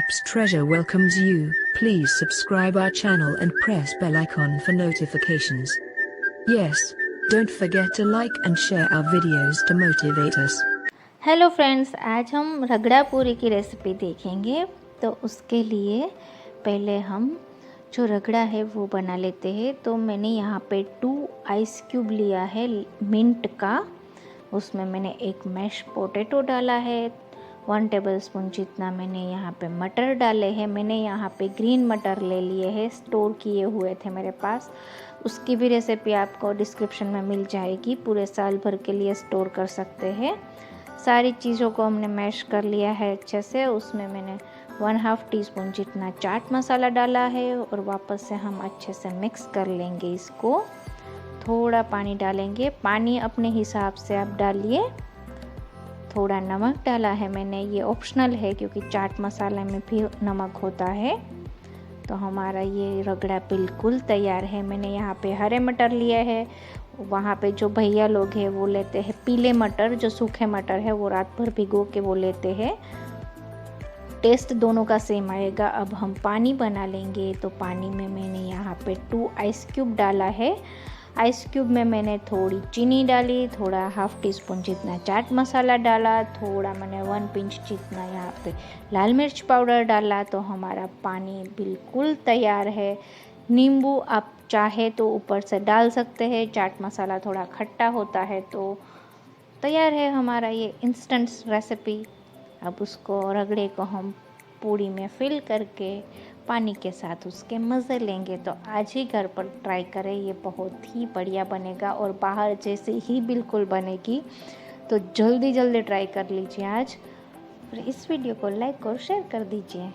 Egypt's treasure welcomes you. Please subscribe our channel and press bell icon for notifications. Yes, don't forget to like and share our videos to motivate us. Hello friends, आज हम रगड़ा पूरी की recipe देखेंगे। तो उसके लिए पहले हम जो रगड़ा है वो बना लेते हैं। तो मैंने यहाँ पे 2 आइस क्यूब लिया है मिंट का। उसमें मैंने एक मैश पोटैटो डाला है, 1 टेबलस्पून जितना मैंने यहाँ पे मटर डाले हैं। मैंने यहाँ पे ग्रीन मटर ले लिए हैं, स्टोर किए हुए थे मेरे पास। उसकी भी रेसिपी आपको डिस्क्रिप्शन में मिल जाएगी, पूरे साल भर के लिए स्टोर कर सकते हैं। सारी चीज़ों को हमने मैश कर लिया है अच्छे से। उसमें मैंने 1/2 टीस्पून जितना चाट मसाला डाला है और वापस से हम अच्छे से मिक्स कर लेंगे इसको। थोड़ा पानी डालेंगे, पानी अपने हिसाब से आप डालिए। थोड़ा नमक डाला है मैंने, ये ऑप्शनल है क्योंकि चाट मसाले में भी नमक होता है। तो हमारा ये रगड़ा बिल्कुल तैयार है। मैंने यहाँ पे हरे मटर लिए है, वहाँ पे जो भैया लोग हैं वो लेते हैं पीले मटर, जो सूखे मटर है वो रात भर भिगो के वो लेते हैं। टेस्ट दोनों का सेम आएगा। अब हम पानी बना लेंगे। तो पानी में मैंने यहाँ पे 2 आइस क्यूब डाला है। आइस क्यूब में मैंने थोड़ी चीनी डाली, थोड़ा 1/2 टीस्पून जितना चाट मसाला डाला, थोड़ा मैंने 1 पिंच जितना यहाँ पे लाल मिर्च पाउडर डाला। तो हमारा पानी बिल्कुल तैयार है। नींबू आप चाहे तो ऊपर से डाल सकते हैं, चाट मसाला थोड़ा खट्टा होता है। तो तैयार है हमारा ये इंस्टेंट रेसिपी। अब उसको रगड़े को हम पूड़ी में फिल करके पानी के साथ उसके मज़े लेंगे। तो आज ही घर पर ट्राई करें, ये बहुत ही बढ़िया बनेगा और बाहर जैसे ही बिल्कुल बनेगी। तो जल्दी जल्दी ट्राई कर लीजिए आज, और इस वीडियो को लाइक और शेयर कर दीजिए।